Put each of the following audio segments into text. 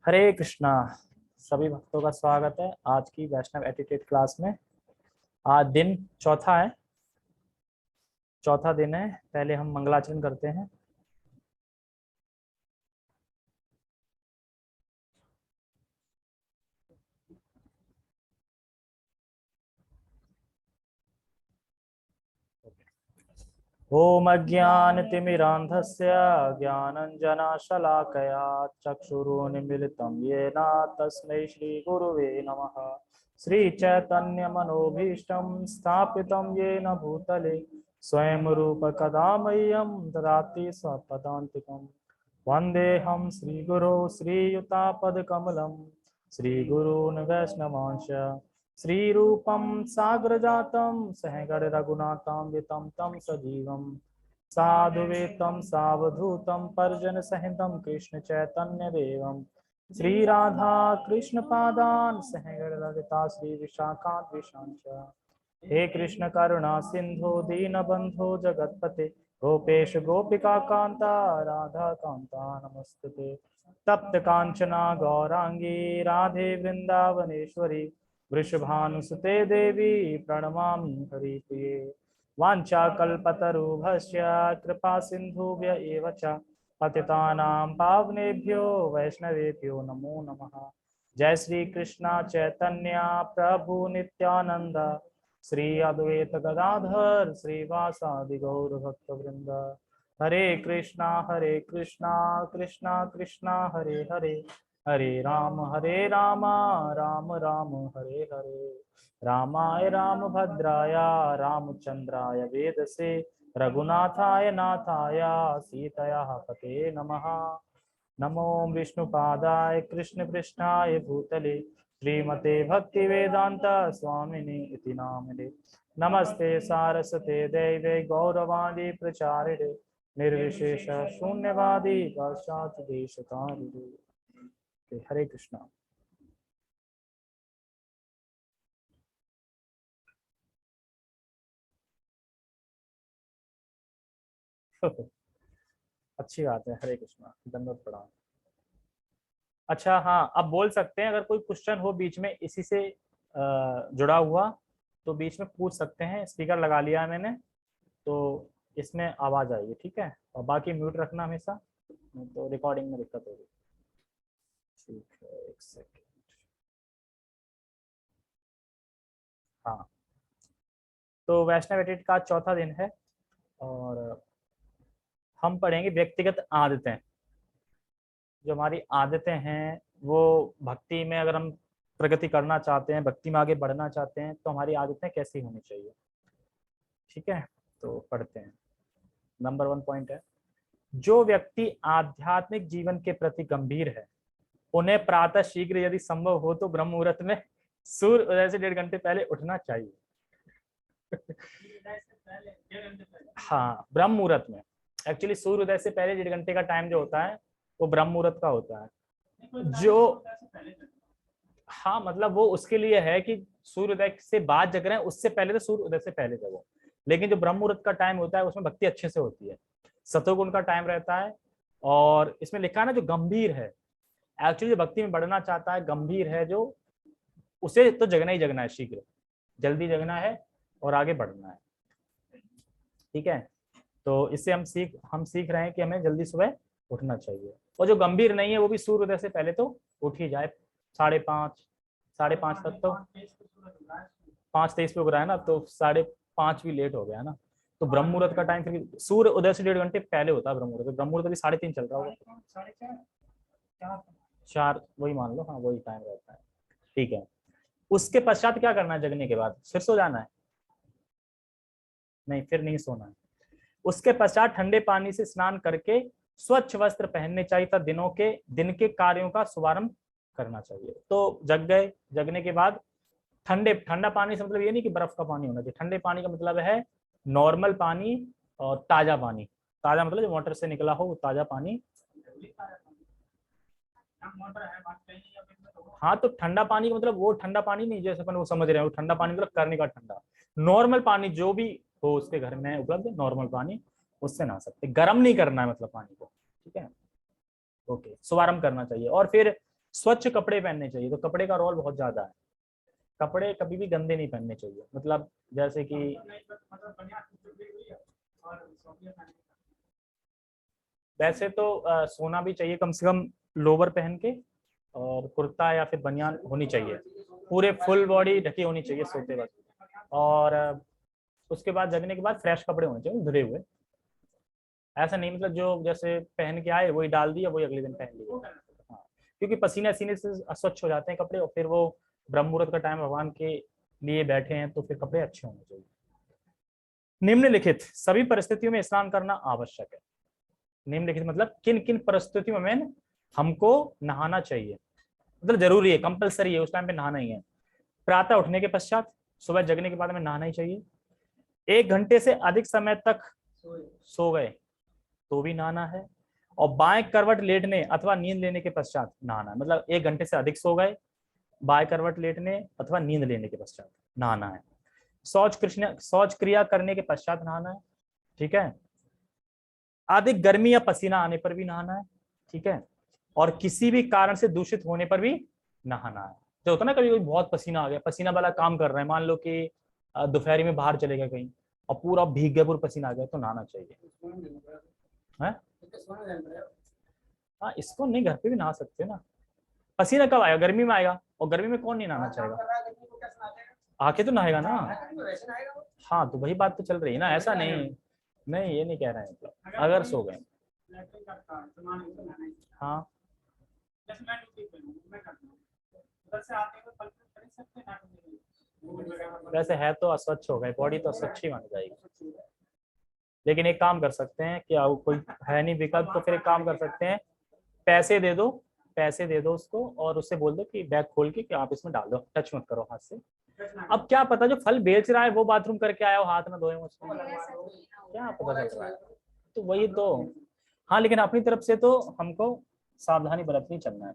हरे कृष्णा। सभी भक्तों का स्वागत है आज की वैष्णव एटिट्यूड क्लास में। आज दिन चौथा है, चौथा दिन है। पहले हम मंगलाचरण करते हैं। ओम अज्ञानतिमिरान्धस्य ज्ञानञ्जनशलाकया चक्षुरुन्मीलितं येन तस्मै श्रीगुरुवे नमः। श्रीचैतन्यमनोभीष्टं स्थापितं येन भूतले स्वयं रूप कदा मह्यं ददाति स्वपदान्तिकम्। वन्देऽहं श्रीगुरो श्रीयुतापदकमलं श्रीगुरून् वैष्णवांश श्रीरूपं साग्रजातं सहगण रघुनाथान्वितं तं सजीवं साधुवेतं सावधूतं परिजन सहितं कृष्ण चैतन्य देवं श्रीराधा कृष्ण पादान् सहगण ललिता श्री विशाखान्विशांच। हे कृष्ण करुणा सिंधु दीनबंधु जगतपते गोपेश गोपिका कांता राधा कांता नमस्तुते। तप्त कांचना गौरांगी राधे वृंदावनेश्वरी वृषभानुसुते देवी प्रणमामि हरिप्रिये। वाञ्छाकल्पतरुभ्यश्च कृपा सिन्धुभ्य एव च पतितानां पावनेभ्यो वैष्णवेभ्यो नमो नमः। जय श्री कृष्ण चैतन्य प्रभु नित्यानंद श्री अद्वैत गदाधर श्रीवासादि गौर भक्त वृंद। हरे कृष्णा कृष्णा कृष्णा हरे हरे, हरे राम राम राम हरे हरे। रामाय रामभद्राय रामचंद्राय वेदसे रघुनाथाय नाथाय सीतया पते नमः। नमो विष्णुपादाय कृष्ण पृष्ठाय भूतले श्रीमते भक्ति वेदांत स्वामिने इति नामिने। नमस्ते सारस्वते देवे गौरवाणी प्रचारिणे निर्विशेष शून्यवादी पाश्चात्य देशतारिणे। हरे कृष्णा। अच्छी बात है। हरे कृष्णा, दंडवत प्रणाम। अच्छा, हाँ, अब बोल सकते हैं। अगर कोई क्वेश्चन हो बीच में इसी से जुड़ा हुआ तो बीच में पूछ सकते हैं। स्पीकर लगा लिया है मैंने, तो इसमें आवाज आएगी, ठीक है। और बाकी म्यूट रखना हमेशा, नहीं तो रिकॉर्डिंग में दिक्कत होगी। ठीक है, एक सेकेंड। हाँ, तो वैष्णव एडिट का चौथा दिन है और हम पढ़ेंगे व्यक्तिगत आदतें। जो हमारी आदतें हैं वो भक्ति में, अगर हम प्रगति करना चाहते हैं, भक्ति में आगे बढ़ना चाहते हैं, तो हमारी आदतें कैसी होनी चाहिए। ठीक है, तो पढ़ते हैं। नंबर 1 पॉइंट है, जो व्यक्ति आध्यात्मिक जीवन के प्रति गंभीर है उन्हें प्रातः शीघ्र यदि संभव हो तो ब्रह्म मुहूर्त में सूर्य उदय से 1.5 घंटे पहले उठना चाहिए। हाँ, ब्रह्म मुहूर्त में। एक्चुअली सूर्य उदय से पहले 1.5 घंटे का टाइम जो होता है वो ब्रह्म मुहूर्त का होता है। जो, हाँ, मतलब वो उसके लिए है कि सूर्य उदय से बाद जग रहे हैं, उससे पहले तो सूर्य उदय से पहले जगो। लेकिन जो ब्रह्म मुहूर्त का टाइम होता है उसमें भक्ति अच्छे से होती है, सतोगुण का टाइम रहता है। और इसमें लिखा है ना, जो गंभीर है, एक्चुअली जो भक्ति में बढ़ना चाहता है, गंभीर है जो, उसे तो जगना ही जगना है, शीघ्र जल्दी जगना है और आगे बढ़ना है। ठीक है, तो इससे हम सीख रहे हैं कि हमें जल्दी सुबह उठना चाहिए। और जो गंभीर नहीं है वो भी सूर्य उदय से पहले तो उठ ही जाए। 5:30, 5:30 तक तो, 5:23 पे उग रहा है ना, तो 5:30 भी लेट हो गया है ना। तो ब्रह्म मुहूर्त का टाइम फिर सूर्य उदय से 1.5 घंटे पहले होता है ब्रह्म मुहूर्त। ब्रह्म मुहूर्त अभी 3:30 चल रहा होगा, 4 वही मान लो। हाँ, वही टाइम रहता है। ठीक है, उसके पश्चात क्या करना है? जगने के बाद फिर सो जाना है? नहीं, फिर नहीं सोना है। उसके पश्चात ठंडे पानी से स्नान करके स्वच्छ वस्त्र पहनने चाहिए तथा दिन के कार्यों का शुभारंभ करना चाहिए। तो जग गए, जगने के बाद ठंडा पानी से मतलब ये नहीं कि बर्फ का पानी होना चाहिए। ठंडे पानी का मतलब है नॉर्मल पानी और ताजा पानी। ताजा मतलब जो मोटर से निकला हो वो ताजा पानी। हाँ, तो ठंडा पानी का मतलब वो ठंडा पानी नहीं जैसे अपन वो समझ रहे हैं। वो ठंडा पानी मतलब करने का ठंडा। नॉर्मल पानी जो भी हो उसके घर में उपलब्ध, नॉर्मल पानी, उससे नहा सकते। गर्म नहीं करना है मतलब पानी को। ठीक है, ओके, शुभारंभ करना चाहिए। और फिर स्वच्छ कपड़े पहनने चाहिए, तो कपड़े का रोल बहुत ज्यादा है। कपड़े कभी भी गंदे नहीं पहनने चाहिए, मतलब जैसे कि वैसे तो सोना भी चाहिए कम से कम लोवर पहन के, और कुर्ता या फिर बनियान होनी चाहिए, पूरे फुल बॉडी ढकी होनी चाहिए सोते वक्त। और उसके बाद जगने के बाद फ्रेश कपड़े होने चाहिए, धुले हुए। ऐसा नहीं मतलब जो जैसे पहन के आए वही डाल दिया वही अगले दिन पहन लिया। हाँ, क्योंकि पसीने सीने से अस्वच्छ हो जाते हैं कपड़े, और फिर वो ब्रह्म मुहूर्त का टाइम भगवान के लिए बैठे हैं तो फिर कपड़े अच्छे होने चाहिए। निम्नलिखित सभी परिस्थितियों में स्नान करना आवश्यक है। निम्नलिखित मतलब किन किन परिस्थितियों में हमको नहाना चाहिए, मतलब जरूरी है, कंपलसरी है, उस टाइम पे नहाना ही है। प्रातः उठने के पश्चात, सुबह जगने के बाद में नहाना ही चाहिए। 1 घंटे से अधिक समय तक सो गए तो भी नहाना है, और बाएं करवट लेटने अथवा नींद लेने के पश्चात नहाना है। मतलब 1 घंटे से अधिक सो गए, बाएं करवट लेटने अथवा नींद लेने के पश्चात नहाना है। शौच क्रिया करने के पश्चात नहाना है, ठीक है। अधिक गर्मी या पसीना आने पर भी नहाना है, ठीक है। और किसी भी कारण से दूषित होने पर भी नहाना है। जो होता है ना कभी कभी बहुत पसीना आ गया, पसीना वाला काम कर रहे हैं, मान लो कि दोपहरी में बाहर चले गए कहीं और पूरा भीग गया, पूरा पसीना आ गया, तो नहाना चाहिए। है हाँ, इसको नहीं, घर पे भी नहा सकते ना। पसीना कब आएगा? गर्मी में आएगा, और गर्मी में कौन नहीं नहाना चाहेगा? आके तो नहाएगा ना। हाँ, तो वही बात तो चल रही है ना, ऐसा नहीं, नहीं ये नहीं कह रहे हैं, मतलब अगर सो गए। हाँ वैसे है तो अस्वच्छ हो गए, बॉडी तो अस्वच्छ ही मानी जाएगी। लेकिन एक काम कर सकते हैं कि अब कोई है नहीं विकल्प, तो फिर एक काम कर सकते हैं, पैसे दे दो, पैसे दे दो उसको, और उससे बोल दो कि बैग खोल के कि आप इसमें डाल दो, टच मत करो हाथ से। अब क्या पता जो फल बेच रहा है वो बाथरूम करके आया हो, हाथ में धोए मुझको, क्या पता चल रहा है। तो वही तो। हाँ, लेकिन अपनी तरफ से तो हमको सावधानी बरतनी चलना है।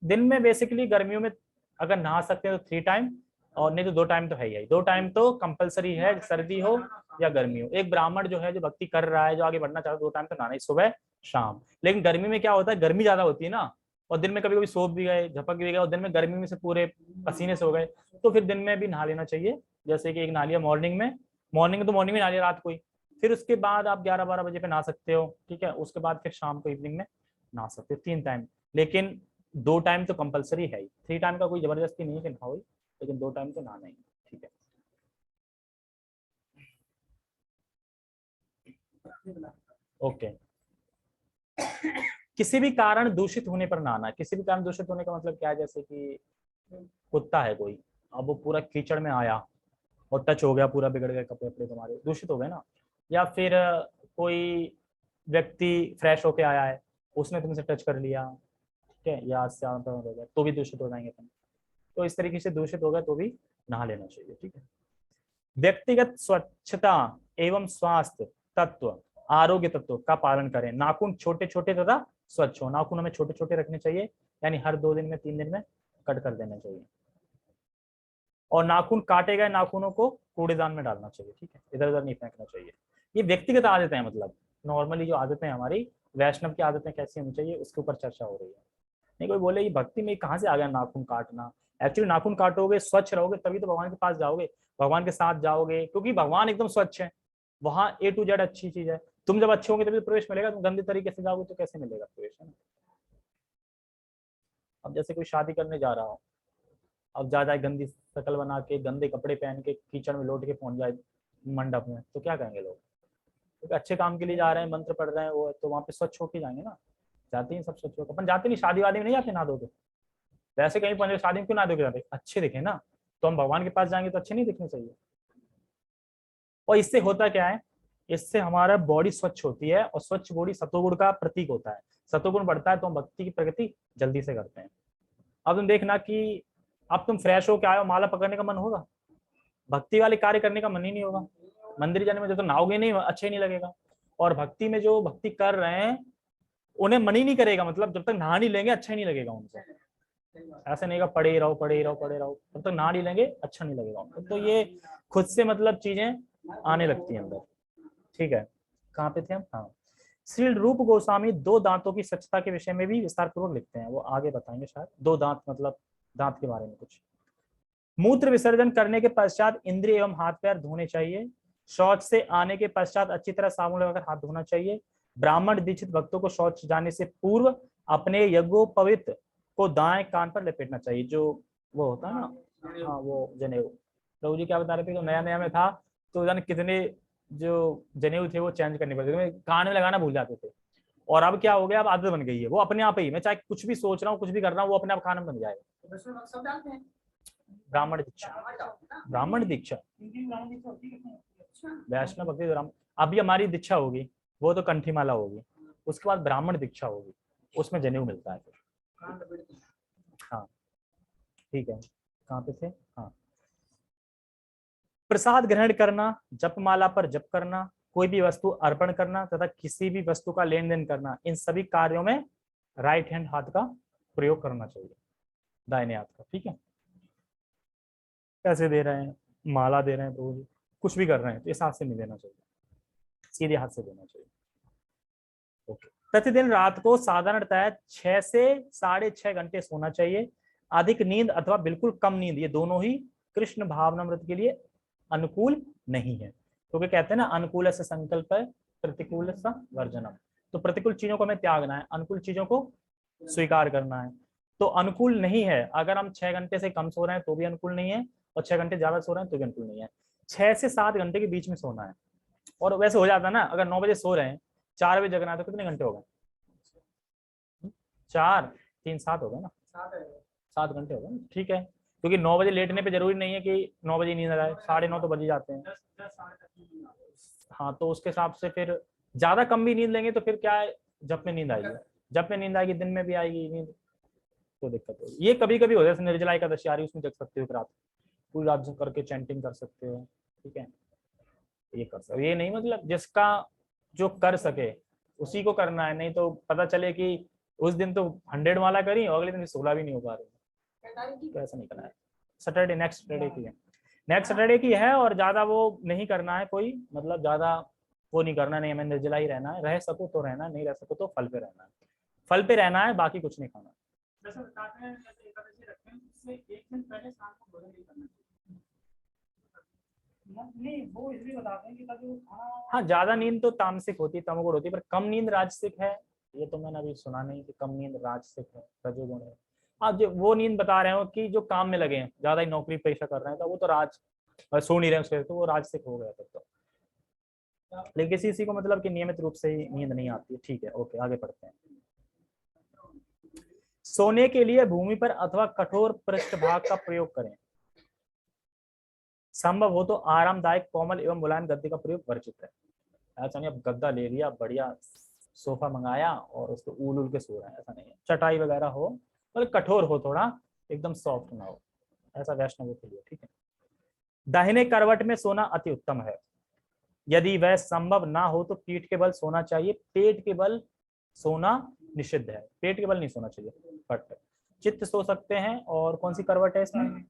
दिन में बेसिकली गर्मियों में अगर नहा सकते हैं तो 3 टाइम, और नहीं तो 2 टाइम तो है ही। 2 टाइम तो कंपलसरी है, सर्दी हो या गर्मी हो। एक ब्राह्मण जो है, जो भक्ति कर रहा है, जो आगे बढ़ना चाहता है, 2 टाइम तो नहाना ही, सुबह शाम। लेकिन गर्मी में क्या होता है, गर्मी ज्यादा होती है ना, और दिन में कभी कभी सो भी गए, झपक भी गए, और दिन में गर्मी में से पूरे पसीने से हो गए, तो फिर दिन में भी नहा लेना चाहिए। जैसे कि एक नहा लिया मॉर्निंग में, मॉर्निंग में तो मॉर्निंग में नहा लिया, रात को ही। फिर उसके बाद आप 11-12 बजे पे नहा सकते हो, ठीक है। उसके बाद फिर शाम को इवनिंग में नहा सकते हो, 3 टाइम। लेकिन 2 टाइम तो कंपलसरी है ही, 3 टाइम का कोई जबरदस्ती नहीं है कि नहाओ, लेकिन 2 टाइम तो नहाना ही, ठीक है। ओके। किसी भी कारण दूषित होने पर नहाना। किसी भी कारण दूषित होने का मतलब क्या है, जैसे कि कुत्ता है कोई, अब वो पूरा कीचड़ में आया और टच हो गया, पूरा बिगड़ गए कपड़े वपड़े तुम्हारे, दूषित हो गए ना। या फिर कोई व्यक्ति फ्रेश होके आया है, उसने तुमसे टच कर लिया, ठीक है, या हो गया, तो भी दूषित हो जाएंगे तुम। तो इस तरीके से दूषित हो गए तो भी नहा लेना चाहिए, ठीक है। व्यक्तिगत स्वच्छता एवं स्वास्थ्य तत्व, आरोग्य तत्व का पालन करें। नाखून छोटे छोटे तथा स्वच्छ हो। नाखून हमें छोटे छोटे रखने चाहिए, यानी हर 2 दिन में 3 दिन में कट कर देना चाहिए। और नाखून काटे गए नाखूनों को कूड़ेदान में डालना चाहिए, ठीक है, इधर उधर नहीं फेंकना चाहिए। ये व्यक्तिगत आदतें हैं, मतलब नॉर्मली जो आदतें हमारी, वैष्णव की आदतें कैसी होनी चाहिए उसके ऊपर चर्चा हो रही है। नहीं कोई बोले ये भक्ति में कहाँ से आ गया नाखून काटना। एक्चुअली नाखून काटोगे, स्वच्छ रहोगे, तभी तो भगवान के पास जाओगे, भगवान के साथ जाओगे, क्योंकि भगवान एकदम स्वच्छ है, वहां A to Z अच्छी चीज है। तुम जब अच्छे होंगे तभी तो प्रवेश मिलेगा, तुम गंदे तरीके से जाओगे तो कैसे मिलेगा प्रवेश, है ना। अब जैसे कोई शादी करने जा रहा हो, अब जा जाए गंदी शक्ल बना के, गंदे कपड़े पहन के, कीचड़ में लौट के पहुंच जाए मंडप में, तो क्या कहेंगे लोग। क्योंकि अच्छे काम के लिए जा रहे हैं, मंत्र पढ़ रहे हैं, वो तो वहां पे स्वच्छ होके जाएंगे ना। जाते ही सब स्वच्छ होकर, अपन जाते नहीं, शादी वादी में नहीं जाते नहा धो के। वैसे कहीं पहुंचे शादी में क्यों नहा धो के जाते, अच्छे दिखे ना। तो हम भगवान के पास जाएंगे तो अच्छे नहीं दिखने चाहिए। और इससे होता क्या है, इससे हमारा बॉडी स्वच्छ होती है, और स्वच्छ बॉडी सतोगुण का प्रतीक होता है। सतोगुण बढ़ता है तो हम भक्ति की प्रगति जल्दी से करते हैं। अब तुम देखना कि अब तुम फ्रेश हो के आए हो, माला पकड़ने का मन होगा, भक्ति वाले कार्य करने का मन ही नहीं होगा। मंदिर जाने में जब तो नहाओगे नहीं, अच्छा ही नहीं लगेगा। और भक्ति में जो भक्ति कर रहे हैं उन्हें मन ही नहीं करेगा, मतलब जब तक नहा नहीं लेंगे अच्छा ही नहीं लगेगा उनको। ऐसा नहीं का पड़े ही रहो पड़े ही रहो पड़े रहो, जब तक नहा नहीं लेंगे अच्छा नहीं लगेगा उनको। तो ये खुद से मतलब चीजें आने लगती है अंदर, ठीक है। कहाँ पे थे हम, हाँ। श्री रूप गोस्वामी दो दांतों की स्वच्छता के विषय में भी विस्तार पूर्वक लिखते हैं, वो आगे बताएंगे शायद। दो दांत मतलब दांत के बारे में कुछ। मूत्र विसर्जन करने के पश्चात इंद्रिय एवं हाथ पैर धोने चाहिए। शौच से आने के पश्चात अच्छी तरह साबुन लगाकर हाथ धोना चाहिए। ब्राह्मण दीक्षित भक्तों को शौच जाने से पूर्व अपने यज्ञोपवीत को दाएं कान पर लपेटना चाहिए, जो वो होता है ना, हाँ वो जनेऊ। प्रभु जी क्या बता रहे थे, तो नया नया में था तो जाने कितने जो जनेऊ थे वो चेंज करने पड़ते थे, कान में लगाना भूल जाते थे। और अब क्या हो गया, अब आदत बन गई है, वो अपने आप ही, मैं चाहे कुछ भी सोच रहा हूँ कुछ भी कर रहा हूँ वो अपने आप कान में बन जाएगा। ब्राह्मण दीक्षा, ब्राह्मण दीक्षा, वैष्णव भक्ति ब्राह्मण, अभी हमारी दीक्षा होगी वो तो कंठी माला होगी, उसके बाद ब्राह्मण दीक्षा होगी, उसमें जनेऊ मिलता है फिर। हाँ ठीक है, कहाँ पे थे, हाँ। प्रसाद ग्रहण करना, जप माला पर जप करना, कोई भी वस्तु अर्पण करना तथा किसी भी वस्तु का लेन देन करना, इन सभी कार्यों में राइट हैंड हाथ का प्रयोग करना चाहिए, दाहिने हाथ का। ठीक है, पैसे दे रहे हैं, माला दे रहे हैं, तो कुछ भी कर रहे हैं तो इस हाथ से नहीं देना चाहिए, सीधे हाथ से देना चाहिए। ओके। प्रतिदिन रात को साधारणतः 6 से 6.5 घंटे सोना चाहिए। अधिक नींद अथवा बिल्कुल कम नींद, ये दोनों ही कृष्ण भावनामृत के लिए अनुकूल नहीं है, क्योंकि कहते हैं ना अनुकूल से संकल्प है, प्रतिकूल सा वर्जनम। तो प्रतिकूल चीजों को हमें त्यागना है, अनुकूल चीजों को स्वीकार करना है। तो अनुकूल नहीं है, अगर हम 6 घंटे से कम सो रहे हैं तो भी अनुकूल नहीं है, और 6 घंटे ज्यादा सो रहे हैं तो भी अनुकूल नहीं है। 6 से 7 घंटे के बीच में सोना है। और वैसे हो जाता है ना, अगर 9 बजे सो रहे हैं 4 बजे जगना है तो कितने घंटे हो गए, 4 3 7 हो गए ना, 7 घंटे हो गए ना, ठीक है। क्योंकि 9 बजे लेटने पे जरूरी नहीं है कि 9 बजे नींद आ जाए, 9:30 तो बज ही जाते हैं। हाँ तो उसके हिसाब से फिर ज्यादा कम भी नींद लेंगे तो फिर क्या है, जब में नींद आएगी, जब में नींद आएगी दिन में भी आएगी नींद, तो दिक्कत होगी। ये कभी कभी हो जाए, निर्जला एकादशी आ रही है उसमें जग सकते हो रात, पूरी रात करके चैंटिंग कर सकते हो, ठीक है, ये कर सकते हो। ये नहीं मतलब जिसका जो कर सके उसी को करना है, नहीं तो पता चले कि उस दिन तो 100 माला करी और अगले दिन 16 भी नहीं हो पा रही, तो ऐसा नहीं करना है। सैटरडे नेक्स्ट सैटरडे की है, नेक्स्ट सैटरडे की है, और ज्यादा वो नहीं करना है कोई, मतलब ज्यादा वो नहीं करना, नहीं हमें निर्जला ही रहना है, रह सको तो रहना, नहीं रह सको तो फल पे रहना है, फल पे रहना है, बाकी कुछ नहीं खाना। जैसे बताते हैं जैसे एकादशी रखते हैं उससे एक दिन पहले शाम को भोजन नहीं करना चाहिए, नहीं वो इसलिए बताते हैं कि ताकि हाँ ज्यादा नींद तो तामसिक होती है, तमोगुण होती है, पर कम नींद राजसिक है, ये तो मैंने अभी सुना नहीं कि कम नींद राजसिक है, रजोगुण है। आप जो वो नींद बता रहे हो कि जो काम में लगे हैं, ज्यादा ही नौकरी पेशा कर रहे हैं, तो वो तो राज, सो नहीं रहे उसके, तो वो राजसिक हो गया तब तो। लेकिन किसी को मतलब कि नियमित रूप से ही नींद नहीं आती है, ठीक है, ओके आगे बढ़ते हैं। सोने के लिए भूमि पर अथवा कठोर पृष्ठभाग का प्रयोग करें, संभव हो तो आरामदायक कोमल एवं मुलायम गद्दे का प्रयोग वर्जित है। ऐसा नहीं अब गद्दा ले लिया, बढ़िया सोफा मंगाया और उसको ऊल उल के सो रहा है, ऐसा नहीं है। चटाई वगैरह हो, मतलब कठोर हो थोड़ा, एकदम सॉफ्ट ना हो, ऐसा वैष्णव के लिए, ठीक है। दाहिने करवट में सोना अति उत्तम है, यदि वह संभव ना हो तो पीठ के बल सोना चाहिए, पेट के बल सोना निषिद्ध है, पेट के बल नहीं सोना चाहिए, बट चित्त सो सकते हैं। और कौन सी करवट है इसमें,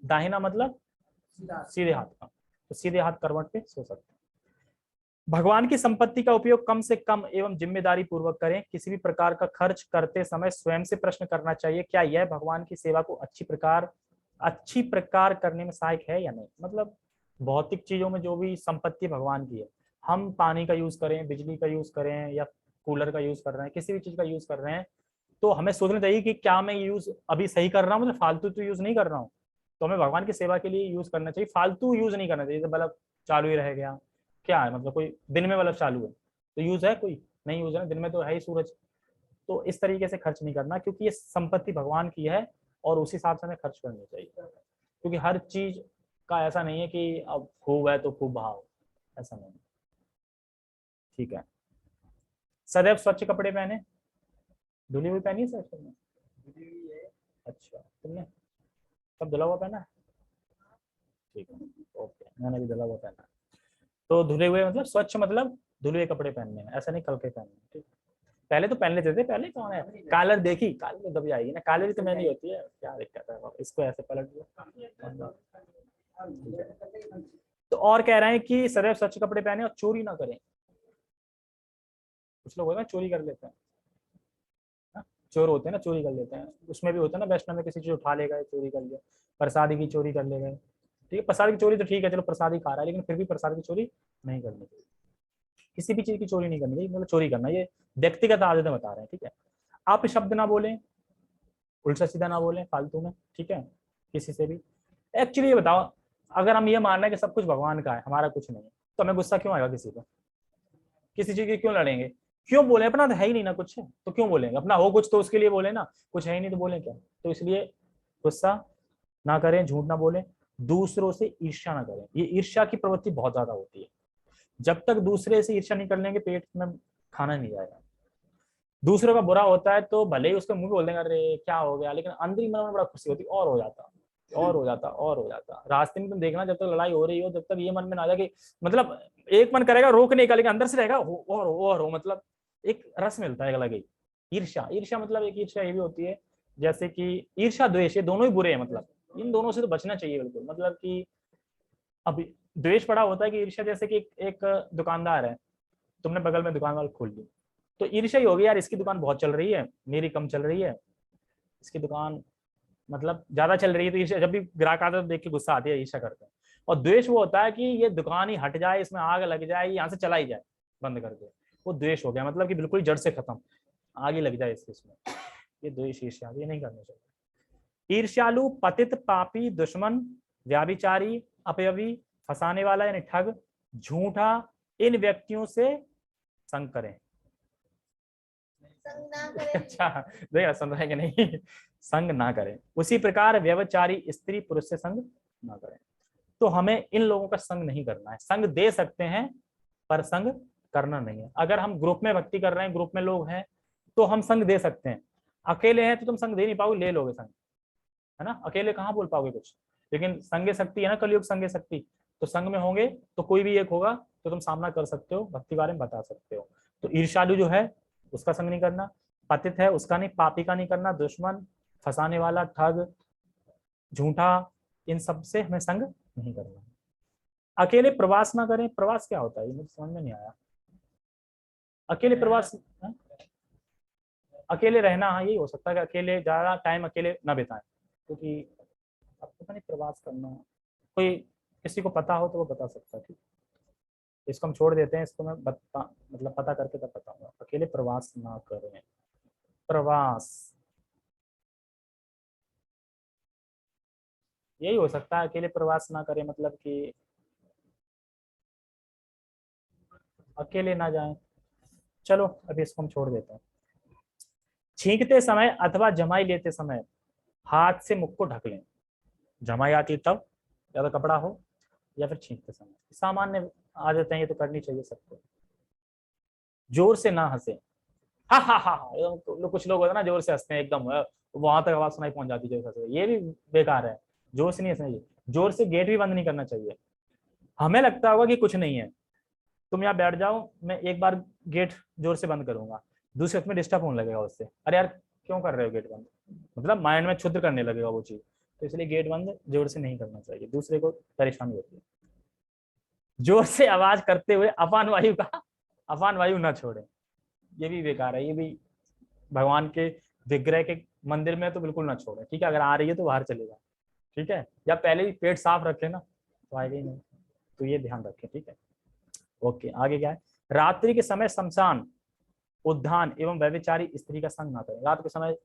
दाहिना मतलब सीधे हाथ का, तो सीधे हाथ करवट पे सो सकते हैं। भगवान की संपत्ति का उपयोग कम से कम एवं जिम्मेदारी पूर्वक करें, किसी भी प्रकार का खर्च करते समय स्वयं से प्रश्न करना चाहिए, क्या यह भगवान की सेवा को अच्छी प्रकार करने में सहायक है या नहीं। मतलब भौतिक चीजों में जो भी संपत्ति भगवान की है, हम पानी का यूज करें, बिजली का यूज करें, या कूलर का यूज कर रहे हैं, किसी भी चीज का यूज कर रहे हैं, तो हमें सोचना चाहिए कि क्या मैं यूज अभी सही कर रहा हूँ, मतलब फालतू तो यूज नहीं कर रहा हूँ। तो हमें भगवान की सेवा के लिए यूज करना चाहिए, फालतू यूज नहीं करना चाहिए। जैसे बल्ब चालू ही रह गया, क्या है मतलब, कोई दिन में बल्ब चालू है तो यूज है, कोई नहीं यूज है, दिन में तो है ही सूरज। तो इस तरीके से खर्च नहीं करना, क्योंकि ये संपत्ति भगवान की है और उस हिसाब से हमें खर्च करनी चाहिए, क्योंकि हर चीज का ऐसा नहीं है कि अब खूब है तो खूब भाव, ऐसा नहीं, ठीक है। सदैव स्वच्छ कपड़े पहने, धुली हुई पहनी है सर तुमने, अच्छा तुमने कब धुला हुआ पहना है, ठीक है, ओके, मैंने भी धुला हुआ पहना है। तो धुले हुए मतलब स्वच्छ मतलब धुले हुए कपड़े पहनने हैं, ऐसा नहीं कल के पहनने, ठीक। पहले तो पहन लेते थे, पहले कौन है, कालर देखी, कालर तो दबी आएगी ना, कालर तो मैंने होती है, क्या दिक्कत है, इसको ऐसे पलट दिया। तो और कह रहे हैं कि सदैव स्वच्छ कपड़े पहने और चोरी ना करें, कुछ लोग होते हैं चोरी कर लेते हैं, चोर होते हैं ना, चोरी कर लेते हैं। उसमें भी होता है ना, वैष्णव में किसी चीज उठा ले गए, चोरी कर लिया, प्रसादी की चोरी कर ले गए। ठीक है, प्रसाद की चोरी तो ठीक है, चलो प्रसादी खा रहा है, लेकिन फिर भी प्रसाद की चोरी नहीं करनी चाहिए, किसी भी चीज की चोरी नहीं करनी चाहिए। मतलब चोरी करना, ये व्यक्तिगत आदतें बता रहे हैं। ठीक है, आप शब्द ना बोलें, उल्टा सीधा ना बोलें फालतू में, ठीक है, किसी से भी। एक्चुअली ये बताओ, अगर हम ये मान रहे हैं कि सब कुछ भगवान का है, हमारा कुछ नहीं है, तो हमें गुस्सा क्यों आएगा किसी को? किसी चीज की क्यों लड़ेंगे? क्यों बोले? अपना तो है ही नहीं ना कुछ, तो क्यों बोलेंगे? अपना हो कुछ तो उसके लिए बोले ना, कुछ है ही नहीं तो बोले क्या? तो इसलिए गुस्सा ना करें, झूठ ना बोलें, दूसरों से ईर्ष्या ना करें। ये ईर्ष्या की प्रवृत्ति बहुत ज्यादा होती है। जब तक दूसरे से ईर्ष्या नहीं कर लेंगे, पेट में खाना नहीं जाएगा। दूसरों का बुरा होता है तो भले ही उसके मुंह पे बोल देंगे अरे क्या हो गया, लेकिन अंदर ही मन में बड़ा खुशी होती, और हो जाता, और हो जाता, और हो जाता। रास्ते में तुम देखना, जब तक लड़ाई हो रही हो, जब तक ये मन में ना आ जाए कि, मतलब एक मन करेगा रोकने का, लेकिन अंदर से रहेगा और हो, मतलब एक रस मिलता है अलग ही। ईर्ष्या, ईर्ष्या मतलब एक ईर्ष्या ये भी होती है, जैसे कि ईर्ष्या द्वेष, ये दोनों ही बुरे हैं, मतलब इन दोनों से तो बचना चाहिए बिल्कुल। मतलब कि अभी द्वेष बड़ा होता है कि ईर्ष्या, जैसे कि एक दुकानदार है, तुमने बगल में दुकान वाला खोल ली, तो ईर्ष्या ही होगी यार, इसकी दुकान बहुत चल रही है, मेरी कम चल रही है, इसकी दुकान मतलब ज्यादा चल रही है, तो ईर्ष्या। जब भी ग्राहक आता है तो देख के गुस्सा आती है, ईर्ष्या करते हैं। और द्वेष वो होता है कि ये दुकान ही हट जाए, इसमें आग लग जाए, यहाँ से चला ही जाए बंद करके, वो द्वेष हो गया, मतलब कि बिल्कुल जड़ से खत्म, आग ही लग जाए इसमें। ये द्वेष, ईर्ष्या, ये नहीं करना चाहिए। ईर्ष्यालु, पतित, पापी, दुश्मन, व्याभिचारी, अपयवी, फंसाने वाला यानी ठग, झूठा, इन व्यक्तियों से संग करें। अच्छा, देखा सुन रहे कि नहीं? संग ना करें। उसी प्रकार व्यभिचारी स्त्री पुरुष से संग ना करें। तो हमें इन लोगों का संग नहीं करना है। संग दे सकते हैं पर संग करना नहीं है। अगर हम ग्रुप में भक्ति कर रहे हैं, ग्रुप में लोग हैं, तो हम संग दे सकते हैं। अकेले हैं तो तुम संग दे नहीं पाओगे, ले लोगे संग, है ना, अकेले कहाँ बोल पाओगे कुछ। लेकिन संगे शक्ति है ना, कलयुग संगे शक्ति, तो संग में होंगे तो कोई भी एक होगा तो तुम सामना कर सकते हो, भक्ति बारे में बता सकते हो। तो ईर्ष्यालु जो है उसका संग नहीं करना, पतित है उसका नहीं, पापी का नहीं करना, दुश्मन, फंसाने वाला, ठग, झूठा, इन सब से हमें संग नहीं करना। अकेले प्रवास ना करें। प्रवास क्या होता है, ये मुझे समझ में नहीं आया। अकेले प्रवास, अकेले रहना, हाँ यही हो सकता है कि अकेले ज्यादा टाइम अकेले ना बिताएं, क्योंकि अब पता नहीं प्रवास करना, कोई किसी को पता हो तो वो बता सकता है। ठीक, इसको हम छोड़ देते हैं, इसको मैं बता मतलब पता करके तब बताऊंगा। अकेले प्रवास ना करें। प्रवास यही हो सकता है, अकेले प्रवास ना करें मतलब कि अकेले ना जाएं। चलो अभी इसको हम छोड़ देते हैं। छींकते समय अथवा जमाई लेते समय हाथ से मुख को ढक लें। जमाई आती है तब, या तो कपड़ा हो या फिर छींकते समय, सामान्य आदतें हैं, ये तो करनी चाहिए सबको। जोर से ना हंसे, हा हा हा हा, कुछ लोग होते हैं ना जोर से हंसते हैं एकदम, वहां तक आवाज सुनाई पहुंच जाती है जोर से, ये भी बेकार है। जोर से नहीं हंसना चाहिए। जोर से गेट भी बंद नहीं करना चाहिए। हमें लगता होगा कि कुछ नहीं है, तुम यहाँ बैठ जाओ, मैं एक बार गेट जोर से बंद करूंगा, दूसरे में डिस्टर्ब होने लगेगा उससे, अरे यार क्यों कर रहे हो गेट बंद, मतलब माइंड में क्षुद्र करने लगेगा वो चीज। तो इसलिए गेट बंद जोर से नहीं करना चाहिए, दूसरे को परेशानी होती है। जोर से आवाज करते हुए अपान वायु ना छोड़े, ये भी बेकार है। ये भी भगवान के विग्रह के मंदिर में तो बिल्कुल ना छोड़े, ठीक है, अगर आ रही है तो बाहर चलेगा, ठीक है, या पहले ही पेट साफ रखे ना, तो आएगा ही नहीं। तो ये ध्यान रखें, ठीक है। ओके, आगे क्या है? रात्रि के समय शमशान, उद्यान एवं व्यभिचारी स्त्री का संग ना करें। रात के समय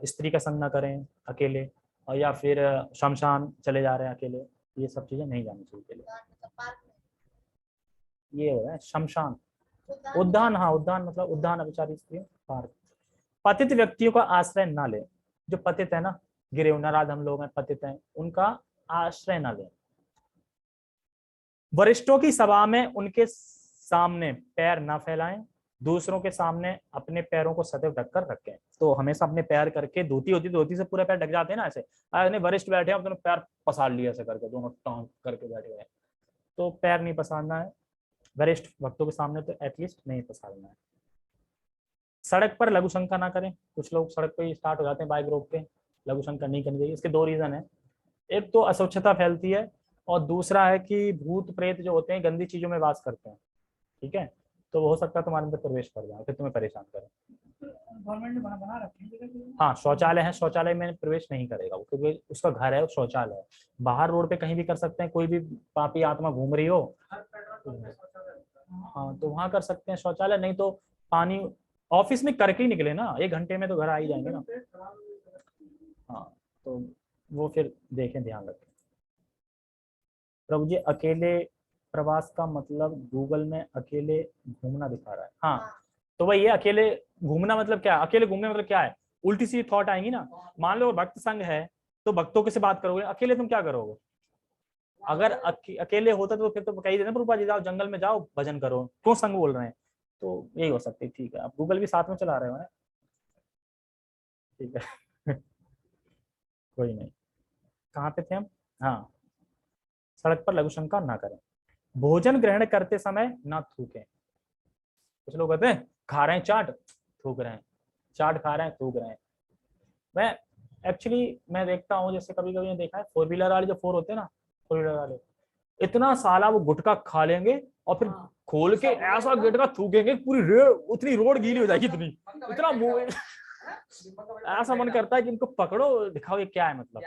स्त्री का संग ना करें अकेले, और या फिर शमशान चले जा रहे हैं अकेले, ये सब चीजें नहीं जानी चाहिए अकेले। ये हो है शमशान, उद्यान, हाँ उद्यान मतलब उद्यान अभिचारी स्त्री, पार्क। पतित व्यक्तियों का आश्रय ना लें। जो पतित है ना, गिरे नाराज हम लोग हैं, पतित हैं, उनका आश्रय ना लें। वरिष्ठों की सभा में उनके सामने पैर ना फैलाएं। दूसरों के सामने अपने पैरों को सदैव ढककर रखें। तो हमेशा अपने पैर करके, धोती होती धोती से पूरे पैर ढक जाते हैं ना, ऐसे नहीं वरिष्ठ बैठे हैं, दोनों पैर पसार लिए ऐसे करके, दोनों टांग करके बैठे हुए हैं, तो पैर नहीं पसारना है। वरिष्ठ भक्तों के सामने तो एटलीस्ट नहीं पसारना है। सड़क पर लघु शंका ना करें। कुछ लोग सड़क पे स्टार्ट हो जाते हैं बाइक रोक के, लघु शंका नहीं करनी चाहिए। इसके दो रीजन है, एक तो अस्वच्छता फैलती है, और दूसरा है कि भूत प्रेत जो होते हैं गंदी चीजों में वास करते हैं, ठीक है, तो हो सकता है तुम्हारे अंदर प्रवेश कर जाए, फिर तुम्हें परेशान करे। गवर्नमेंट ने बना रखे हैं जगह जगह। हाँ शौचालय है, शौचालय में प्रवेश नहीं करेगा वो, क्योंकि उसका घर है, वो शौचालय है। बाहर रोड पे कहीं भी कर सकते हैं, कोई भी पापी आत्मा घूम रही हो, हर पेट्रोल पंप पे शौचालय होता है। हाँ तो वहां कर सकते हैं शौचालय। नहीं तो पानी ऑफिस में करके ही निकले ना, 1 घंटे में तो घर आ ही जाएंगे ना। हाँ तो वो फिर देखें, ध्यान रखें। प्रभु जी अकेले प्रवास का मतलब गूगल में अकेले घूमना दिखा रहा है। हाँ तो भाई ये अकेले घूमना मतलब क्या है, अकेले घूमने मतलब क्या है, उल्टी सी थॉट आएंगी ना। मान लो भक्त संघ है तो भक्तों के से बात करोगे, अकेले तुम क्या करोगे? अगर अकेले होता तो फिर तो कही देना प्रभुपाद जी जाओ जंगल में जाओ भजन करो, क्यों संग बोल रहे हैं? तो यही हो सकती है। ठीक है, आप गूगल भी साथ में चला रहे हो ना, ठीक है। कोई नहीं। कहाँ पे थे हम? हाँ, सड़क पर लघु शंका ना करें। भोजन ग्रहण करते समय ना थूकें। कुछ लोग कहते हैं खा रहे हैं चाट, थूक रहे हैं, चाट खा रहे हैं, थूक रहे हैं। मैं एक्चुअली मैं देखता हूँ, जैसे कभी कभी देखा है 4 व्हीलर वाले जो 4 होते हैं ना, 4 व्हीलर वाले इतना साला वो गुटखा खा लेंगे और फिर खोल के ऐसा गुटखा थूकेंगे, पूरी उतनी रोड गीली हो जाएगी, इतनी इतना मुंह ऐसा मन करता है कि इनको पकड़ो, दिखाओ ये क्या है मतलब।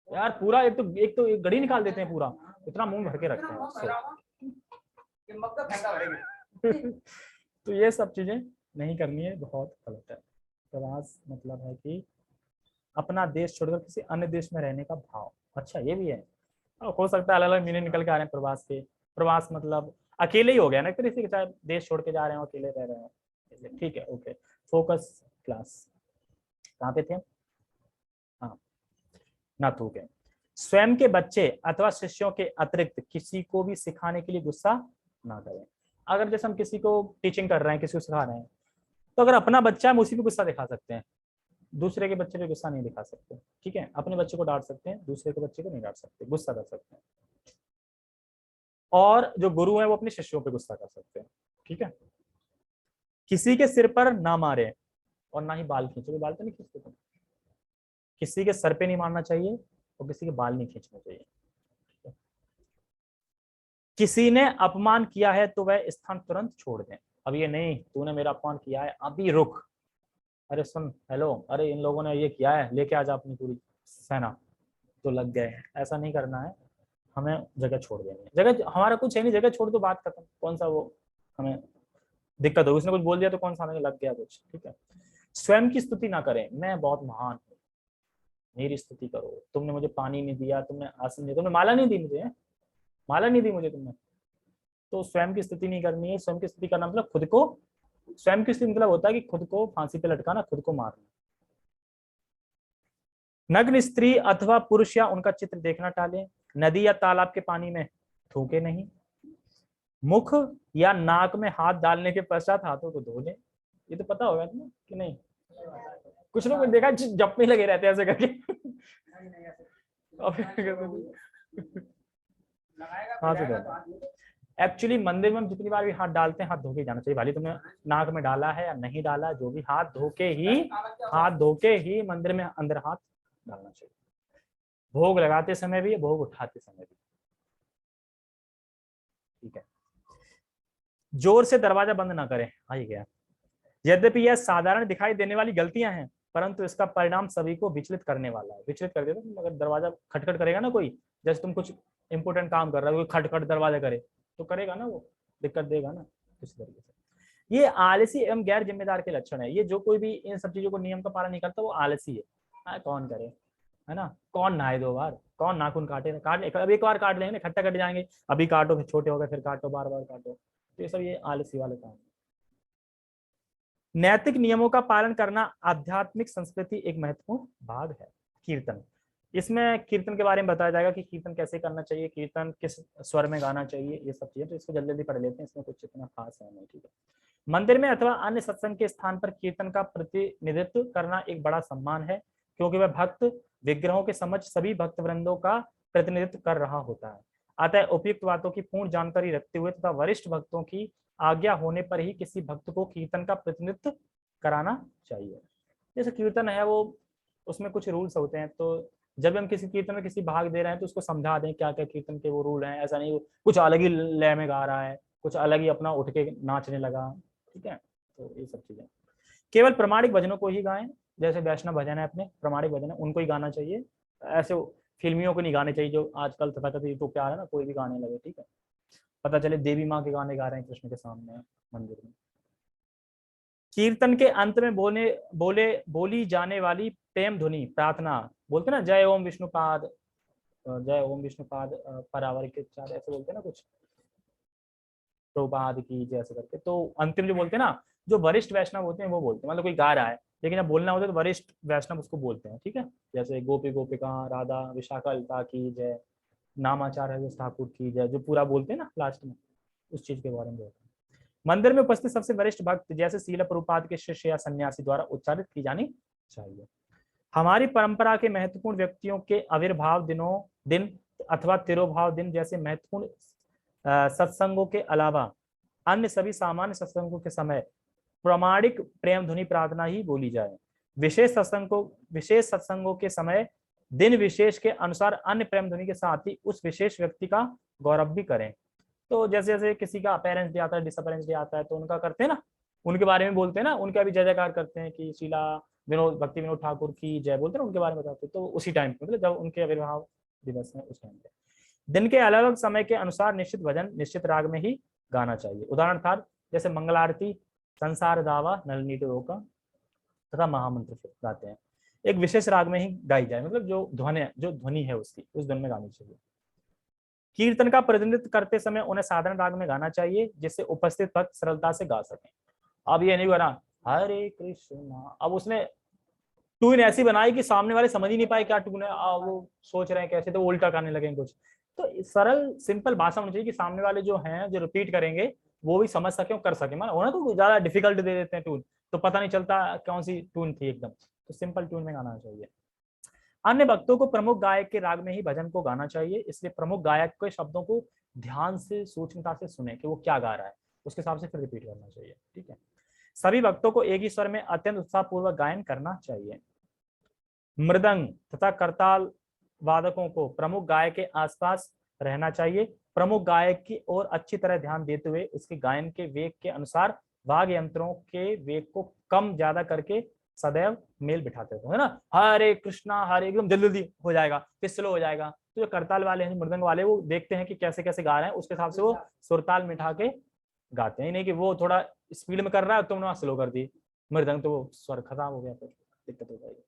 यार पूरा एक तो एक गड़ी निकाल देते हैं पूरा, इतना मुंह भर के रखते हैं। तो ये सब चीजें नहीं करनी है, बहुत गलत है। प्रवास मतलब है कि अपना देश छोड़कर किसी अन्य देश में रहने का भाव। अच्छा ये भी है, हो सकता है अलग अलग मीनिंग निकल के आ रहे हैं प्रवास के। प्रवास मतलब अकेले ही हो गया ना एक तरीके से, चाहे देश छोड़ के जा रहे हो, अकेले रह रहे हो। ठीक है, ओके। फोकस क्लास, कहाँ पे थे हम? हाँ, ना थूके। स्वयं के बच्चे अथवा शिष्यों के अतिरिक्त किसी को भी सिखाने के लिए गुस्सा ना करें। अगर जैसे हम किसी को टीचिंग कर रहे हैं, किसी को सिखा रहे हैं, तो अगर अपना बच्चा है हम उसी पे गुस्सा दिखा सकते हैं, दूसरे के बच्चे पे गुस्सा नहीं दिखा सकते। ठीक है, अपने बच्चे को डांट सकते हैं, दूसरे के बच्चे को नहीं डांट सकते, गुस्सा कर सकते हैं। और जो गुरु है वो अपने शिष्यों पे गुस्सा कर सकते हैं। ठीक है, किसी के सिर पर ना मारे और ना ही बाल खींचे। बाल तो नहीं खींचते तुम, किसी के सर पे नहीं मारना चाहिए और किसी के बाल नहीं खींचने चाहिए। किसी ने अपमान किया है तो वह स्थान तुरंत छोड़ दें। अब ये नहीं तूने मेरा अपमान किया है अभी रुक, अरे सुन, हेलो, अरे इन लोगों ने ये किया है, लेके आ जा अपनी पूरी सेना, तो लग गए। ऐसा नहीं करना है, हमें जगह छोड़ देनी है। जगह हमारा कुछ है नहीं, जगह छोड़ दो, बात खत्म। कौन सा वो हमें दिक्कत होगी, उसने कुछ बोल दिया तो कौन सा हमें लग गया कुछ। ठीक है, स्वयं की स्तुति ना करें, मैं बहुत महान हूँ, मेरी स्तुति करो। तुमने मुझे पानी नहीं दिया, तुमने आसन नहीं, तुमने माला नहीं दी मुझे, माला नहीं दी मुझे तुमने, तो स्वयं की स्तुति नहीं करनी है। स्वयं की स्तुति करना मतलब खुद को, स्वयं की स्तुति मतलब होता है कि खुद को फांसी पे लटकाना, खुद को मारना। नग्न स्त्री अथवा पुरुष या उनका चित्र देखना टालें। नदी या तालाब के पानी में थूके नहीं। मुख या नाक में हाथ डालने के पश्चात हाथों को धो लें। ये तो पता होगा तुम्हें कि नहीं? कुछ लोग देखा जप में लगे रहते हैं ऐसे करके। हाथ धो। एक्चुअली मंदिर में हम जितनी बार भी हाथ डालते हैं, हाथ धो के जाना चाहिए। भाई तुमने नाक में डाला है या नहीं डाला, जो भी हाथ धो के ही मंदिर में अंदर हाथ डालना चाहिए। भोग लगाते समय भी, भोग उठाते समय भी। ठीक है, जोर से दरवाजा बंद ना करें। आई गया। यद्यपि यह साधारण दिखाई देने वाली गलतियां हैं, परंतु इसका परिणाम सभी को विचलित करने वाला है। विचलित कर देता, तुम अगर दरवाजा खटखट करेगा ना कोई, जैसे तुम कुछ इंपोर्टेंट काम कर रहा है, कोई खटखट दरवाजा करे तो करेगा ना, वो दिक्कत देगा ना इस तरीके से। ये आलसी एवं गैर जिम्मेदार के लक्षण है। ये जो कोई भी इन सब चीजों को नियम का पालन नहीं करता वो आलसी है। कौन करे, है ना? कौन नहाए 2 बार, कौन नाखून काटे, अब एक बार काट लेंगे, इकट्ठा कट जाएंगे, अभी काटो फिर छोटे हो गए फिर काटो, बार बार काटो। तो ये सब ये आलसी वाले काम। नैतिक नियमों का पालन करना आध्यात्मिक संस्कृति एक महत्वपूर्ण भाग है। कीर्तन, इसमें कीर्तन के बारे में बताया जाएगा कि कीर्तन कैसे करना चाहिए, कीर्तन किस स्वर में गाना चाहिए, ये सब चीजें। तो इसको जल्दी जल्दी पढ़ लेते हैं, इसमें कुछ इतना खास है नहीं। ठीक है, मंदिर में अथवा अन्य सत्संग के स्थान पर कीर्तन का प्रतिनिधित्व करना एक बड़ा सम्मान है, क्योंकि वह भक्त विग्रहों के समझ सभी भक्त वृंदों का प्रतिनिधित्व कर रहा होता है। अतः उपयुक्त बातों की पूर्ण जानकारी रखते हुए तथा वरिष्ठ भक्तों की आज्ञा होने पर ही किसी भक्त को कीर्तन का प्रतिनिधित्व कराना चाहिए। जैसे कीर्तन है वो, उसमें कुछ रूल्स होते हैं, तो जब हम किसी कीर्तन में किसी भाग दे रहे हैं तो उसको समझा दें क्या क्या कीर्तन के वो रूल हैं। ऐसा नहीं कुछ अलग ही लय में गा रहा है, कुछ अलग ही अपना उठ के नाचने लगा, ठीक है। तो ये सब चीजें केवल प्रमाणिक भजनों को ही गाएं, जैसे वैष्णव भजन है अपने प्रमाणिक भजन है उनको ही गाना चाहिए, ऐसे फिल्मियों को नहीं गाने चाहिए जो आजकल तथाकथित यूट्यूब पे आ रहा है ना, कोई भी गाने लगे, ठीक है। पता चले देवी माँ के गाने गा रहे हैं कृष्ण के सामने मंदिर में। कीर्तन के अंत में बोली जाने वाली प्रेम ध्वनि प्रार्थना, बोलते ना जय ओम विष्णुपाद, जय ओम विष्णुपाद परावर के चार, ऐसे बोलते ना कुछ, प्रभुपाद की जैसे करके। तो अंतिम जो बोलते हैं ना, जो वरिष्ठ वैष्णव होते हैं वो बोलते हैं, मतलब कोई गा रहा है लेकिन जब बोलना होता है तो वरिष्ठ वैष्णव उसको बोलते हैं, ठीक है। जैसे गोपी गोपिका राधा विशाखा लता की जय, नामाचार्य ठाकुर की जय, जो पूरा बोलते हैं ना लास्ट में, उस चीज के बारे में बोलते हैं। मंदिर में उपस्थित सबसे वरिष्ठ भक्त जैसे शील प्रभुपाद के शिष्य या सन्यासी द्वारा उच्चारित की जानी चाहिए। हमारी परंपरा के महत्वपूर्ण व्यक्तियों के आविर्भाव दिन अथवा तिरोभाव दिन जैसे महत्वपूर्ण सत्संगों के अलावा अन्य सभी सामान्य सत्संगों के समय प्रामाणिक प्रेम ध्वनि प्रार्थना ही बोली जाए। विशेष सत्संगों के समय दिन विशेष के अनुसार अन्य प्रेम ध्वनि के साथ ही उस विशेष व्यक्ति का गौरव भी करें। तो जैसे जैसे किसी का पेरेंट्स डे आता है, डिसअपेरेंस डे आता है, तो उनका करते हैं ना, उनके बारे में बोलते हैं ना, उनका भी जय जयकार करते हैं कि शीला भक्ति विनोद ठाकुर की जय बोलते हैं ना, उनके बारे में बताते हैं। तो उसी टाइम पे मतलब जब उनके आविर्भाव दिवस है उस टाइम पे दिन के अलग अलग समय के अनुसार निश्चित भजन निश्चित राग में ही गाना चाहिए। उदाहरण जैसे मंगल आरती, संसार दावा, नलनी रोका तथा महामंत्र गाते हैं, एक विशेष राग में ही गाई जाए, मतलब जो ध्वनि है उसकी उस धुन में गानी चाहिए। कीर्तन का प्रतिनिधित्व करते समय उन्हें साधारण राग में गाना चाहिए जिससे उपस्थित भक्त सरलता से गा सकें। अब ये नहीं बना हरे कृष्णा, अब उसने टून ऐसी बनाई कि सामने वाले समझ ही नहीं पाए क्या टून है, वो सोच रहे हैं कैसे, तो उल्टा करने लगे कुछ। तो सरल सिंपल भाषा होनी चाहिए कि सामने वाले जो हैं जो रिपीट करेंगे वो भी समझ सके और कर सके। माना होना तो ज्यादा डिफिकल्ट दे देते हैं टून, तो पता नहीं चलता कौन सी टून थी एकदम, तो सिंपल टून में गाना चाहिए। अन्य भक्तों को प्रमुख गायक के राग में ही भजन को गाना चाहिए, इसलिए प्रमुख गायक के शब्दों को ध्यान से सूक्ष्मता से सुने कि वो क्या गा रहा है, उसके हिसाब से फिर रिपीट करना चाहिए, ठीक है। सभी भक्तों को एक ही स्वर में अत्यंत उत्साहपूर्वक गायन करना चाहिए। मृदंग तथा करताल वादकों को प्रमुख गायक के आसपास रहना चाहिए, प्रमुख गायक की ओर अच्छी तरह ध्यान देते हुए उसके गायन के वेग के अनुसार वाद्य यंत्रों के वेग को कम ज्यादा करके सदैव मेल बिठाते थे, है ना। हरे कृष्णा हरे एकदम जल्दी जल्दी हो जाएगा, फिर स्लो हो जाएगा, तो जो करताल वाले हैं मृदंग वाले वो देखते हैं कि कैसे कैसे गा रहे हैं, उसके हिसाब से वो सुरताल मिठा के गाते हैं, नहीं कि वो थोड़ा स्पीड में कर रहा है तुमने वहां स्लो कर दी मृदंग, तो वो स्वर खराब हो गया, फिर दिक्कत हो जाएगी।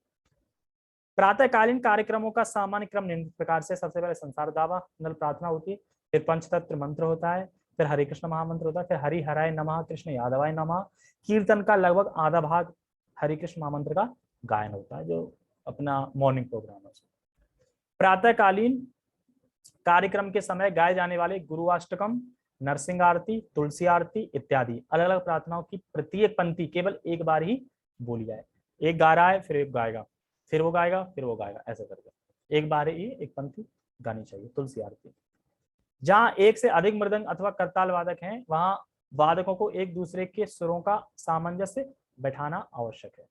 प्रातःकालीन कार्यक्रमों का सामान्य क्रम निम्न प्रकार से, सबसे पहले संसार दावा नल प्रार्थना होती है, फिर पंचतत्व मंत्र होता है, फिर हरे कृष्ण महामंत्र होता है, फिर हरि हराय नमः कृष्ण यादवाय नमः। कीर्तन का लगभग आधा भाग हरे कृष्ण महामंत्र का गायन होता है, जो अपना मॉर्निंग प्रोग्राम है। प्रातःकालीन कार्यक्रम के समय गाए जाने वाले गुरुअष्टकम, नरसिंह आरती, तुलसी आरती इत्यादि अलग अलग प्रार्थनाओं की प्रत्येक पंक्ति केवल एक बार ही बोली जाए। एक गा रहा है फिर एक गाएगा, फिर वो गाएगा फिर वो गाएगा, ऐसे करके एक बार ही एक पंक्ति गानी चाहिए तुलसी आरती। जहां एक से अधिक मृदंग अथवा करताल वादक हैं वहां वादकों को एक दूसरे के सुरों का सामंजस्य बैठाना आवश्यक है।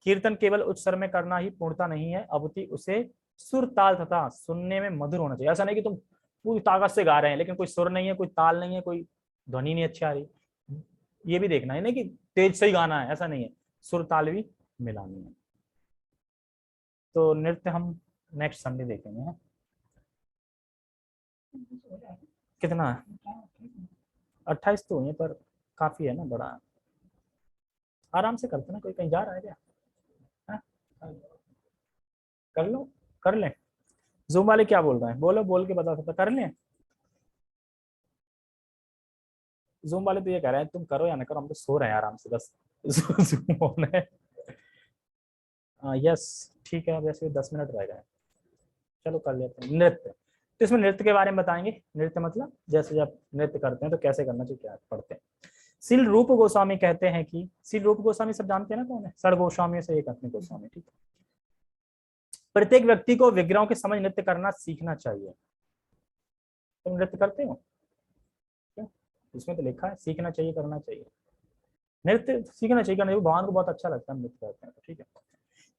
कीर्तन केवल उच्च स्वर में करना ही पूर्णता नहीं है, अपितु उसे सुर ताल तथा सुनने में मधुर होना चाहिए। ऐसा नहीं कि तुम पूरी ताकत से गा रहे हैं लेकिन कोई सुर नहीं है, कोई ताल नहीं है, कोई ध्वनि नहीं अच्छी आ रही, ये भी देखना है, नहीं कि तेज से ही गाना है, ऐसा नहीं है, सुर ताल भी मिलानी है। तो नृत्य हम नेक्स्ट संडे देखेंगे। कितना है? 28 तो हुए पर काफी है ना, बड़ा आराम से करते ना, कोई कहीं जा रहा है क्या? है? कर लो, कर लें। जूम वाले क्या बोल रहे हैं, बोलो, बोल के बता सकता, कर लें। जूम वाले तो ये कह रहे हैं तुम करो या ना करो, हम तो सो रहे हैं आराम से बस। जूम ऑन है। यस ठीक है, अब ऐसे 10 मिनट रह गए, चलो कर लेते हैं। नृत्य, तो इसमें नृत्य के बारे में बताएंगे। नृत्य मतलब जैसे जब नृत्य करते हैं तो कैसे करना चाहिए, क्या पढ़ते हैं। सील रूप गोस्वामी कहते हैं कि, सील रूप गोस्वामी सब जानते हैं ना कौन है, सर गोस्वामी से एक अपने गोस्वामी, ठीक है। प्रत्येक व्यक्ति को विग्रहों के समझ नृत्य करना सीखना चाहिए। तुम नृत्य करते हो? इसमें तो लिखा है सीखना चाहिए, करना चाहिए, नृत्य सीखना चाहिए, करना चाहिए, भगवान को बहुत अच्छा लगता है नृत्य करते हैं, ठीक है।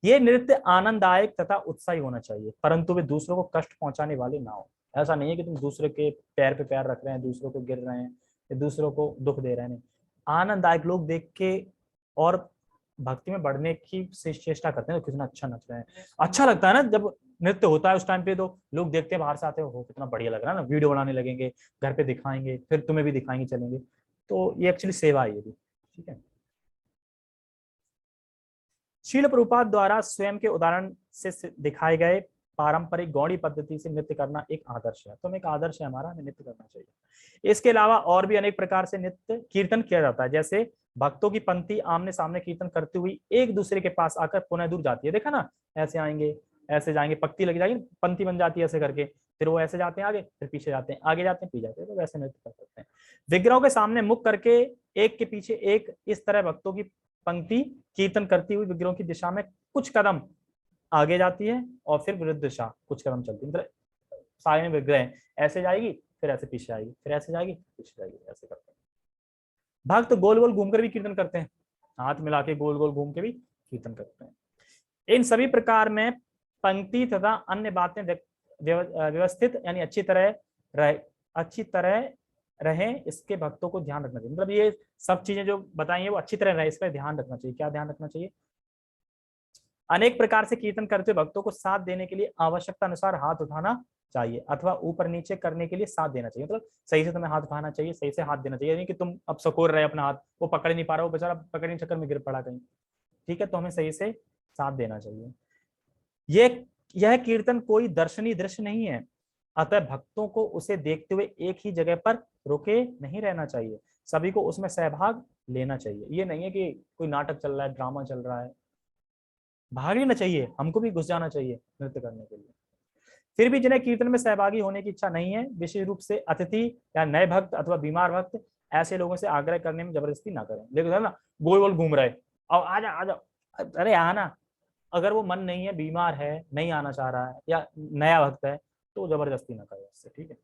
ये नृत्य आनंददायक तथा उत्साही होना चाहिए, परंतु वे दूसरों को कष्ट पहुंचाने वाले ना हो। ऐसा नहीं है कि तुम दूसरे के पैर पे पैर रख रहे हैं, दूसरों को गिर रहे हैं, दूसरों को दुख दे रहे हैं, नहीं। आनंददायक, लोग देख के और भक्ति में बढ़ने की चेष्टा करते हैं, तो कितना अच्छा नच रहे हैं, अच्छा लगता है ना जब नृत्य होता है उस टाइम पे, तो लोग देखते हैं बाहर से आते हो कितना बढ़िया लग रहा है ना, वीडियो बनाने लगेंगे, घर पे दिखाएंगे, फिर तुम्हें भी दिखाएंगे, चलेंगे। तो ये एक्चुअली सेवा है ये भी, ठीक है। शील प्रभुपाद द्वारा स्वयं के उदाहरण से दिखाए गए पारंपरिक गौड़ी पद्धति से नृत्य करना एक आदर्श है, तो एक आदर्श है हमारा, हमें नृत्य करना चाहिए। इसके अलावा और भी अनेक प्रकार से नृत्य कीर्तन किया जाता है, जैसे भक्तों की पंक्ति आमने सामने कीर्तन करते हुए एक दूसरे के पास आकर पुनः दूर जाती है, देखा ना, ऐसे आएंगे, ऐसे जाएंगे, पंक्ति लग जाएगी, पंक्ति बन जाती है ऐसे करके, फिर वो ऐसे जाते हैं आगे, फिर पीछे जाते हैं, आगे जाते हैं, पीछे जाते हैं, तो वैसे नृत्य कर सकते हैं। विग्रहों के सामने मुख करके एक के पीछे एक इस तरह भक्तों की पंक्ति कीर्तन करती हुई विग्रहों की दिशा में कुछ कदम आगे जाती है और फिर विरुद्ध दिशा कुछ कदम चलती है, मतलब सारे में विग्रह ऐसे जाएगी, फिर ऐसे पीछे आएगी, फिर ऐसे जाएगी, पीछे जाएगी, ऐसे करते हैं। भक्त गोल गोल घूमकर भी कीर्तन करते हैं, हाथ मिला के गोल गोल घूम के भी कीर्तन करते हैं। इन सभी प्रकार में पंक्ति तथा अन्य बातें व्यवस्थित यानी अच्छी तरह रहे, इसके भक्तों को ध्यान रखना चाहिए, मतलब ये सब चीजें जो बताई है वो अच्छी तरह रहे, इस पर ध्यान रखना चाहिए। क्या ध्यान रखना चाहिए? अनेक प्रकार से कीर्तन करते हुए भक्तों को साथ देने के लिए आवश्यकता अनुसार हाथ उठाना चाहिए अथवा ऊपर नीचे करने के लिए साथ देना चाहिए, मतलब सही से तुम्हें हाथ उठाना चाहिए, सही से हाथ देना चाहिए, नहीं कि तुम अब सकोर रहे अपना हाथ, वो पकड़ नहीं पा रहा, वो बेचारा पकड़ने चक्कर में गिर पड़ा कहीं, ठीक है, तो हमें सही से साथ देना चाहिए। यह कीर्तन कोई दर्शनीय दृश्य नहीं है, अतः भक्तों को उसे देखते हुए एक ही जगह पर रुके नहीं रहना चाहिए, सभी को उसमें सहभाग लेना चाहिए। ये नहीं है कि कोई नाटक चल रहा है, ड्रामा चल रहा है, भाग लेना चाहिए, हमको भी घुस जाना चाहिए नृत्य करने के लिए। फिर भी जिन्हें कीर्तन में सहभागी होने की इच्छा नहीं है, विशेष रूप से अतिथि या नए भक्त अथवा बीमार भक्त, ऐसे लोगों से आग्रह करने में जबरदस्ती ना करें। देखो ना, गोल गोल घूम रहे, अब आ जाओ, अरे आना, अगर वो मन नहीं है, बीमार है, नहीं आना चाह रहा है या नया भक्त है, तो जबरदस्ती ना करें उससे, ठीक है।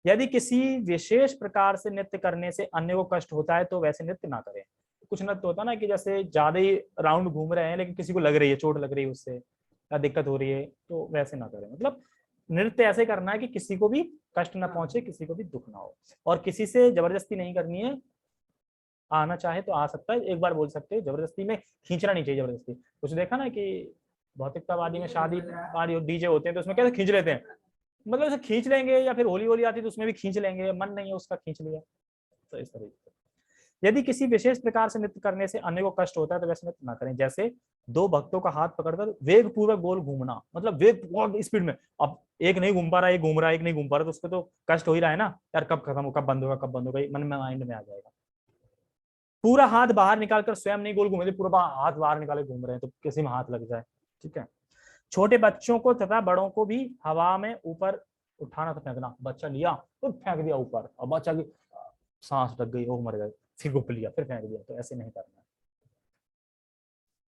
यदि किसी विशेष प्रकार से नृत्य करने से अन्य को कष्ट होता है तो वैसे नृत्य ना करें। कुछ नृत्य होता है ना कि जैसे ज्यादा ही राउंड घूम रहे हैं लेकिन किसी को लग रही है, चोट लग रही है उससे या दिक्कत हो रही है, तो वैसे ना करें। मतलब नृत्य ऐसे करना है कि किसी को भी कष्ट ना पहुंचे, किसी को भी दुख ना हो, और किसी से जबरदस्ती नहीं करनी है। आना चाहे तो आ सकता है, एक बार बोल सकते हैं, जबरदस्ती में खींचना नहीं चाहिए। जबरदस्ती कुछ देखा ना कि भौतिकतावादी में शादी पार्टी डीजे होते हैं तो उसमें कैसे खींच लेते हैं, मतलब उसे खींच लेंगे, या फिर होली होली आती है तो उसमें भी खींच लेंगे, मन नहीं है उसका, खींच लिया, तो इस तरीके से। यदि किसी विशेष प्रकार से नृत्य करने से अन्य को कष्ट होता है तो वैसे नृत्य ना करें, जैसे दो भक्तों का हाथ पकड़कर वेग पूर्वक गोल घूमना, मतलब वेग बहुत स्पीड में, अब एक नहीं घूम पा रहा, एक घूम रहा है, एक नहीं घूम पा रहा, तो उसको तो कष्ट हो ही रहा है ना, यार कब खत्म हो, कब बंद होगा, कब बंद होगा, मन में माइंड में आ जाएगा। पूरा हाथ बाहर निकालकर स्वयं नहीं गोल घूमे, पूरा हाथ बाहर निकाले घूम रहे हैं तो किसी में हाथ लग जाए, ठीक है। छोटे बच्चों को तथा बड़ों को भी हवा में ऊपर उठाना तो फेंकना, बच्चा लिया तो फेंक दिया ऊपर, और बच्चा की सांस लग गई, वो मर गए, फिर गुप लिया, फिर फेंक दिया, तो ऐसे नहीं करना।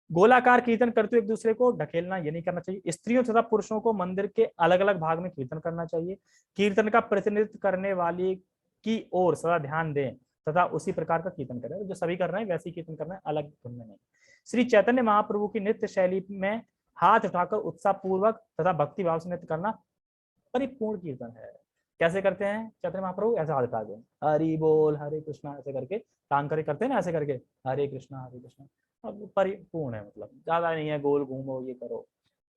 गोलाकार कीर्तन करते हुए एक दूसरे को ढकेलना, ये नहीं करना चाहिए। स्त्रियों तथा पुरुषों को मंदिर के अलग अलग भाग में कीर्तन करना चाहिए। कीर्तन का प्रतिनिधित्व करने वाली की ओर सदा ध्यान दें तथा उसी प्रकार का कीर्तन करें, जो सभी कर रहे हैं वैसे ही कीर्तन करना है, अलग धुन में नहीं। श्री चैतन्य महाप्रभु की नृत्य शैली में हाथ उठाकर उत्साह पूर्वक तथा भक्ति भाव से नृत्य करना परिपूर्ण कीर्तन है। कैसे करते हैं चैतन्य महाप्रभु? ऐसे हाथ उठा के हरि बोल हरे कृष्णा ऐसे करके टांग करके करते हैं ना, ऐसे करके हरे कृष्णा हरे कृष्णा। अब परिपूर्ण है, मतलब ज्यादा नहीं है, गोल घूमो ये करो,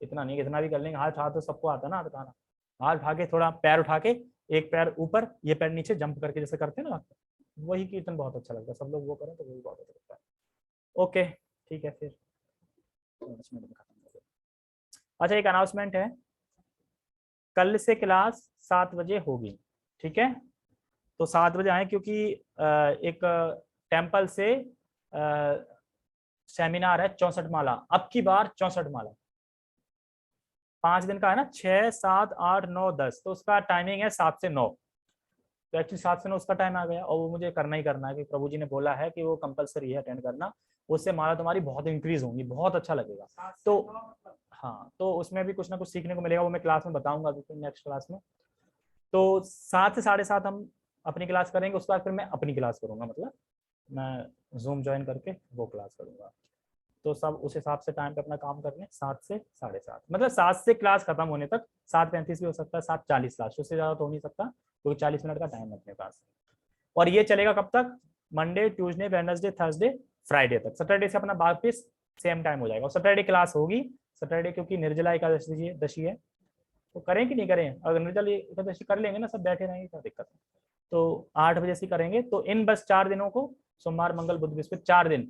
इतना नहीं, इतना भी कर लेंगे। हाथ तो सबको आता है ना हाथ उठाना, हाथ उठा के थोड़ा पैर उठा के, एक पैर ऊपर ये पैर नीचे जंप करके जैसे करते हैं ना, वही कीर्तन बहुत अच्छा लगता है, सब लोग वो करें तो वही बहुत अच्छा लगता है। ओके ठीक है, फिर अच्छा एक अनाउंसमेंट है, कल से क्लास 7 बजे होगी, ठीक है, तो 7 बजे आए, क्योंकि एक टेम्पल से सेमिनार है 64 माला, अब की बार 64 माला 5 दिन का है ना, 6 7 8 9 10, तो उसका टाइमिंग है 7 से 9, तो एक्चुअली 7 से 9 उसका टाइम आ गया, और वो मुझे करना ही करना है, कि प्रभु जी ने बोला है कि वो कंपलसरी है अटेंड करना, उससे माला तुम्हारी बहुत इंक्रीज होंगी, बहुत अच्छा लगेगा। तो हाँ, तो उसमें भी कुछ ना कुछ सीखने को मिलेगा, वो मैं क्लास में बताऊंगा नेक्स्ट क्लास में। तो 7 से 7:30 हम अपनी क्लास करेंगे, उसके बाद फिर मैं अपनी क्लास करूंगा, मतलब मैं जूम ज्वाइन करके वो क्लास करूंगा। तो सब उस हिसाब से टाइम पे अपना काम कर लें, 7 से 7:30, मतलब 7 से क्लास खत्म होने तक 7:35 भी हो सकता है, 7:40 लास्ट, उससे ज़्यादा तो हो नहीं सकता, क्योंकि 40 मिनट का टाइम है अपने पास। और ये चलेगा कब तक? Monday, Tuesday, Wednesday, Thursday, Friday तक। सैटरडे से अपना वापस सेम टाइम हो जाएगा। और सैटरडे क्लास होगी। सैटरडे क्योंकि निर्जला एकादशी दशी है, तो करें कि नहीं करें? अगर निर्जला एकादशी कर लेंगे ना, सब बैठे रहेंगे, क्या दिक्कत है? तो 8 बजे से करेंगे। तो इन बस 4 दिनों को, सोमवार, मंगल, बुध, बृहस्पति, 4 दिन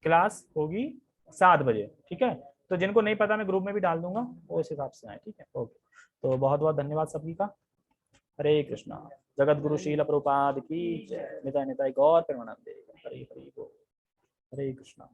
क्लास होगी 7 बजे, ठीक है? तो जिनको नहीं पता मैं ग्रुप में भी डाल दूंगा, वो इस हिसाब से आए, ठीक है? ओके, तो बहुत बहुत धन्यवाद सभी का। हरे कृष्णा। जगत गुरु शील प्रभुपाद की जय। निताय निताय गौर प्रेमानंदे। हरे हरे बोल। हरे कृष्णा।